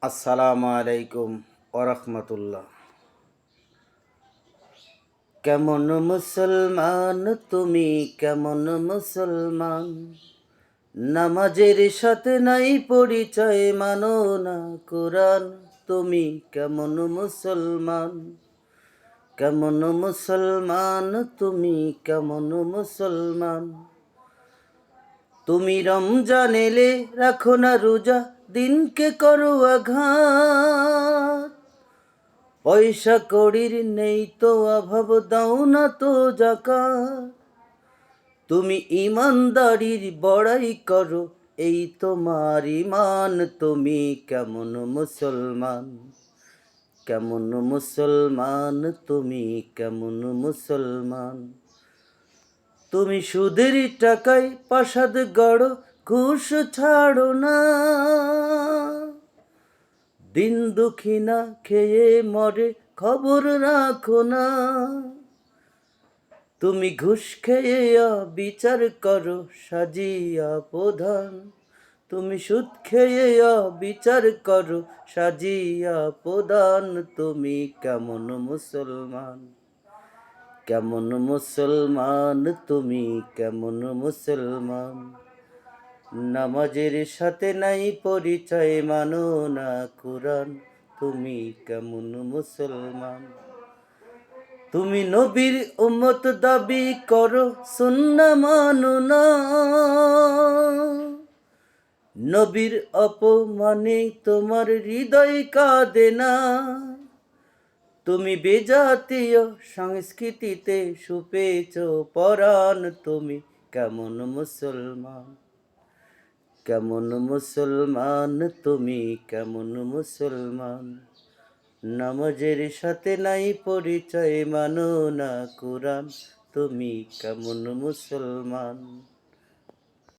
আসসালামু আলাইকুম ওরহমতুল্লাহ। কেমন মুসলমান তুমি, কেমন মুসলমান? নামাজের সাথে নাই পরিচয়, মানো না কোরআন। তুমি কেমন মুসলমান? কেমন মুসলমান তুমি, কেমন মুসলমান? তুমি রমজান এলে রাখো না রোজা, দিনকে করো আঘাত। পয়সা কড়ির নেই তো অভাব, দাও না তো যাকাত। তুমি ইমানদারির বড়াই করো, এই তোমার ইমান। তুমি কেমন মুসলমান? কেমন মুসলমান তুমি, কেমন মুসলমান? তুমি সুদের টাকায় প্রাসাদ গড়ো, ঘুষ ছাড়ো না। দিন দুঃখী না খেয়ে মরে, খবর রাখো না। তুমি ঘুষ খেয়ে বিচার করো, সাজিয়া প্রধান। তুমি সুদ খেয়ে বিচার করো, সাজিয়া প্রধান। তুমি কেমন মুসলমান? কেমন মুসলমান তুমি, কেমন মুসলমান? নামাজের সাথে নাই পরিচয়, মানো না কোরআন। তুমি কেমন মুসলমান? তুমি নবীর উম্মত দাবি করো, সুন্নাহ মানো না। নবীর অপমানে তোমার হৃদয় কাঁদে না। তুমি বেজাতীয় সংস্কৃতিতে সুপেছ পরাণ। তুমি কেমন মুসলমান? কেমন মুসলমান তুমি, কেমন মুসলমান? নামাজের সাথে নাই পরিচয়, মানো না কোরআন। তুমি কেমন মুসলমান?